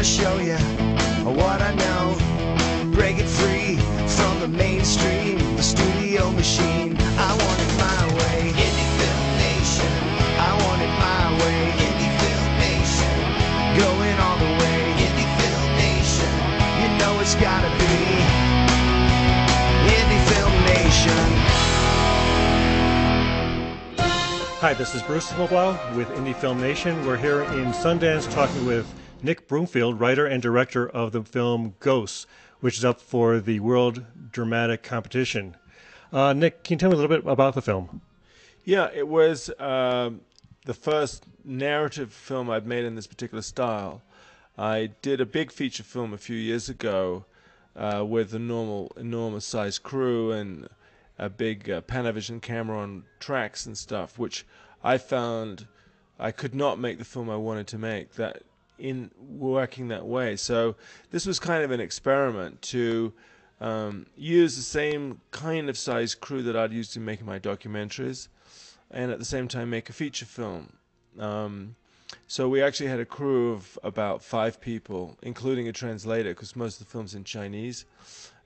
show you what I know. Break it free from the mainstream, the studio machine. I want it my way. Indie Film Nation. I want it my way. Indie Film Nation. Going all the way. Indie Film Nation. You know it's gotta be Indie Film Nation. Hi, this is Bruce Himmelblau with Indie Film Nation. We're here in Sundance talking with Nick Broomfield, writer and director of the film Ghosts, which is up for the World Dramatic Competition. Nick, can you tell me a little bit about the film? Yeah, it was the first narrative film I've made in this particular style. I did a big feature film a few years ago with a enormous sized crew and a big Panavision camera on tracks and stuff, which I found I could not make the film I wanted to make that in working that way. So this was kind of an experiment to use the same kind of size crew that I'd used in making my documentaries and at the same time make a feature film. So we actually had a crew of about 5 people, including a translator, because most of the film's in Chinese.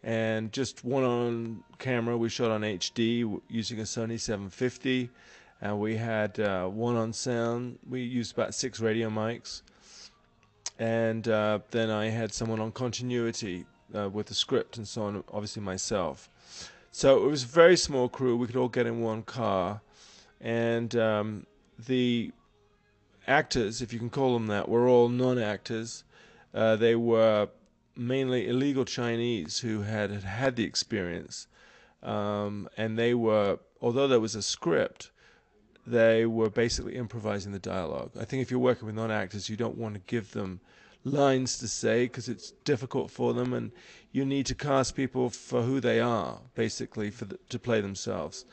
And just one on camera, we shot on HD using a Sony 750, and we had one on sound. We used about 6 radio mics, and then I had someone on continuity with the script and so on, obviously myself. So it was a very small crew. We could all get in one car, and the actors, if you can call them that, were all non-actors. They were mainly illegal Chinese who had the experience, and they were, although there was a script, they were basically improvising the dialogue. I think if you're working with non-actors, you don't want to give them lines to say because it's difficult for them, and you need to cast people for who they are, basically, to play themselves.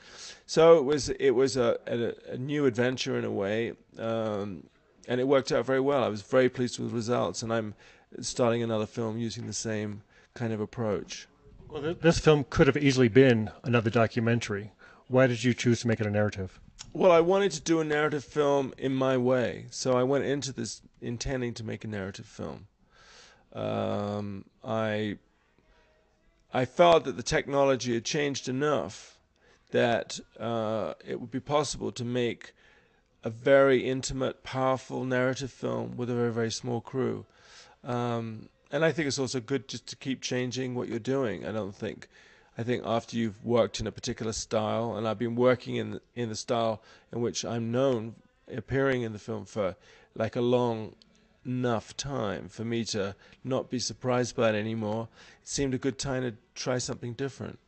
So it was a new adventure in a way, and it worked out very well. I was very pleased with the results, and I'm starting another film using the same kind of approach. Well, this film could have easily been another documentary. Why did you choose to make it a narrative? Well, I wanted to do a narrative film in my way, so I went into this intending to make a narrative film. I felt that the technology had changed enough that it would be possible to make a very intimate, powerful narrative film with a very, very small crew. And I think it's also good just to keep changing what you're doing. I think after you've worked in a particular style, and I've been working in the style in which I'm known, appearing in the film for like a long enough time for me to not be surprised by it anymore, it seemed a good time to try something different.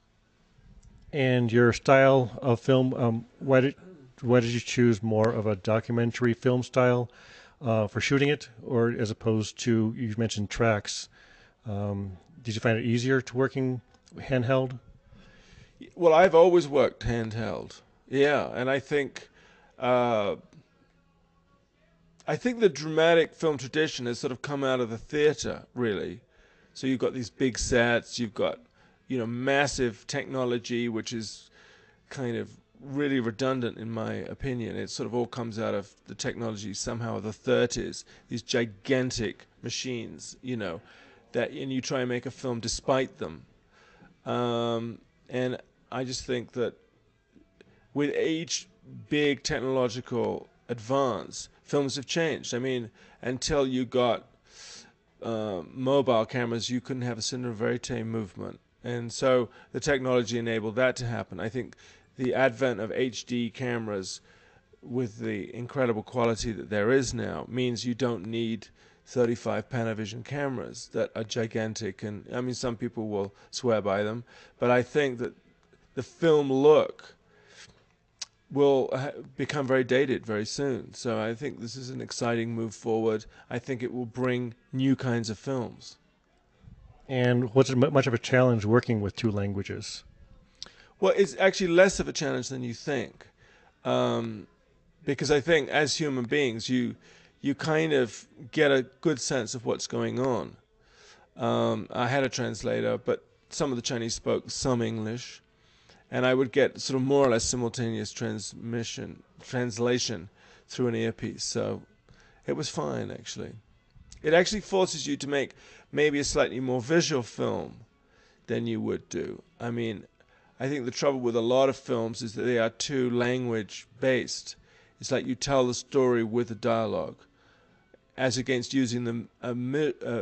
And your style of film, why did you choose more of a documentary film style for shooting it, or as opposed to, you mentioned tracks? Did you find it easier to working handheld? Well, I've always worked handheld, yeah, and I think the dramatic film tradition has sort of come out of the theater, really. So you've got these big sets, you've got massive technology, which is kind of really redundant in my opinion. It sort of all comes out of the technology somehow of the 30s, these gigantic machines, that, and you try and make a film despite them. And I just think that with each big technological advance, films have changed. I mean, until you got mobile cameras, you couldn't have a cinema verite movement. And so the technology enabled that to happen. I think the advent of HD cameras with the incredible quality that there is now means you don't need 35 Panavision cameras that are gigantic, and I mean some people will swear by them, but I think that the film look will become very dated very soon. So I think this is an exciting move forward. I think it will bring new kinds of films. And was it much of a challenge working with 2 languages? Well, it's actually less of a challenge than you think, because I think as human beings, you kind of get a good sense of what's going on. I had a translator, but some of the Chinese spoke some English, and I would get sort of more or less simultaneous translation through an earpiece. So it was fine, actually. it actually forces you to make maybe a slightly more visual film than you would do. I mean, I think the trouble with a lot of films is that they are too language based. It's like you tell the story with the dialogue, as against using a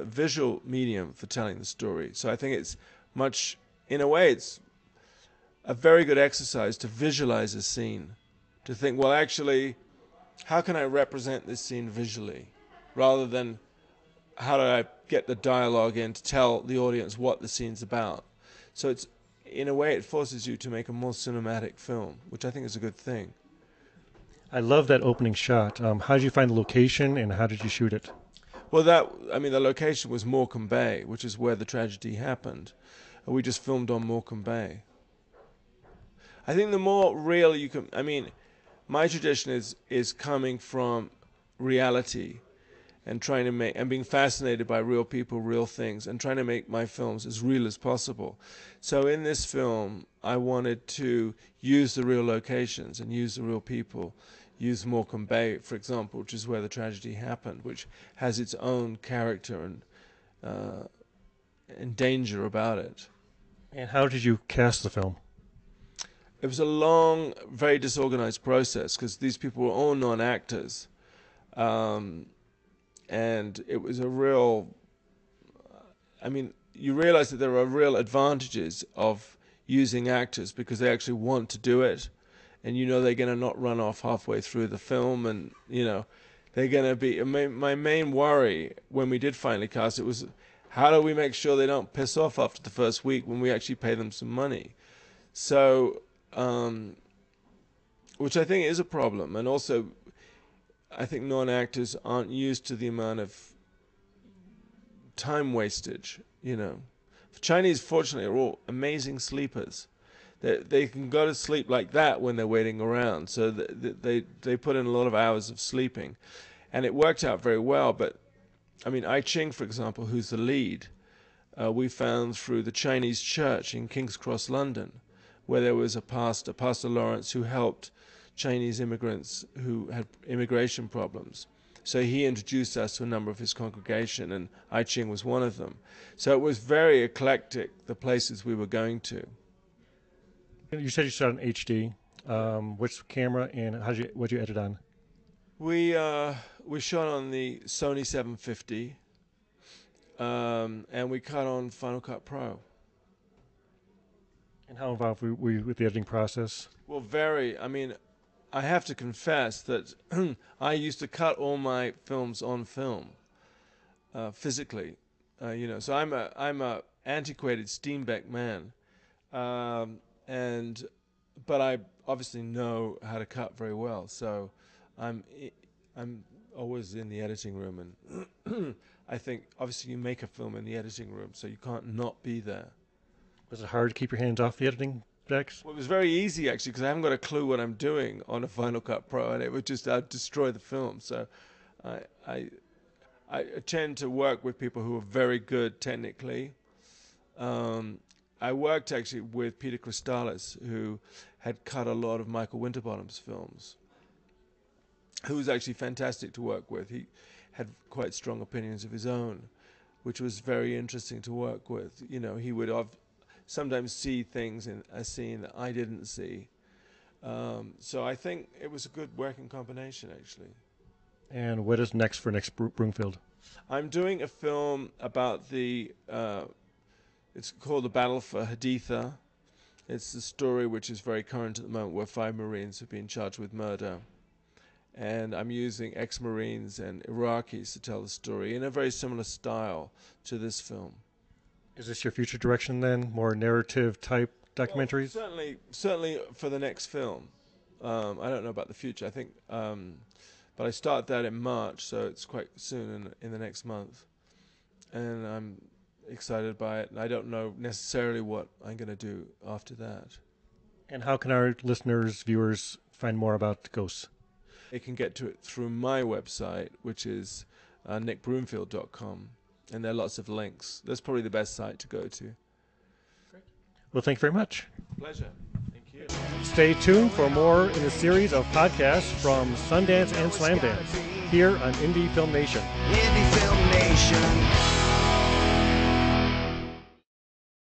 visual medium for telling the story. So I think it's much, in a way, it's a very good exercise to visualize a scene, to think, well, actually, how can I represent this scene visually, rather than how do I get the dialogue in to tell the audience what the scene's about. So it's, in a way, it forces you to make a more cinematic film, which I think is a good thing. I love that opening shot. How did you find the location, and how did you shoot it? Well, the location was Morecambe Bay, which is where the tragedy happened. We just filmed on Morecambe Bay. I think the more real you can, my tradition is coming from reality and trying to make, and being fascinated by real people, real things, and trying to make my films as real as possible. So in this film, I wanted to use the real locations and use the real people. Use Morecambe Bay, for example, which is where the tragedy happened, which has its own character and danger about it. And how did you cast the film? It was a long, very disorganized process because these people were all non-actors. And it was a real, you realize that there are real advantages of using actors because they actually want to do it. And they're going to not run off halfway through the film, and they're going to be. My main worry when we did finally cast it was, how do we make sure they don't piss off after the first week when we actually pay them some money? So, which I think is a problem, and also, I think non-actors aren't used to the amount of time wastage. Chinese, fortunately, are all amazing sleepers. They can go to sleep like that when they're waiting around. So they put in a lot of hours of sleeping. And it worked out very well. But, I Ching, for example, who's the lead, we found through the Chinese church in King's Cross, London, where there was a pastor, Pastor Lawrence, who helped Chinese immigrants who had immigration problems. So he introduced us to a number of his congregation, and I Ching was one of them. So it was very eclectic, the places we were going to. You said you shot in HD. Which camera, and what did you edit on? We shot on the Sony 750, and we cut on Final Cut Pro. And how involved were you with the editing process? Well, very. I have to confess that I used to cut all my films on film, physically. So I'm a antiquated Steenbeck man. But I obviously know how to cut very well, so I'm always in the editing room, and I think obviously you make a film in the editing room, so you can't not be there. Was it hard to keep your hands off the editing decks? Well, it was very easy actually, because I haven't got a clue what I'm doing on a Final Cut Pro, and it would just destroy the film. So I tend to work with people who are very good technically. I worked actually with Peter Cristallis, who had cut a lot of Michael Winterbottom's films, who was actually fantastic to work with. He had quite strong opinions of his own, which was very interesting to work with. He would sometimes see things in a scene that I didn't see. So I think it was a good working combination, actually. And what is next for Nick Broomfield? I'm doing a film about it's called The Battle for Haditha. It's a story which is very current at the moment, where 5 Marines have been charged with murder. And I'm using ex-Marines and Iraqis to tell the story in a very similar style to this film. Is this your future direction then? More narrative type documentaries? Well, certainly for the next film. I don't know about the future. I think, but I start that in March, so it's quite soon in the next month. And I'm excited by it, and I don't know necessarily what I'm going to do after that. And how can our listeners, viewers, find more about ghosts? They can get to it through my website, which is nickbroomfield.com, and there are lots of links. That's probably the best site to go to. Great. Well, thank you very much. Pleasure. Thank you. Stay tuned for more in the series of podcasts from Sundance and Slamdance here on Indie Film Nation. Indie Film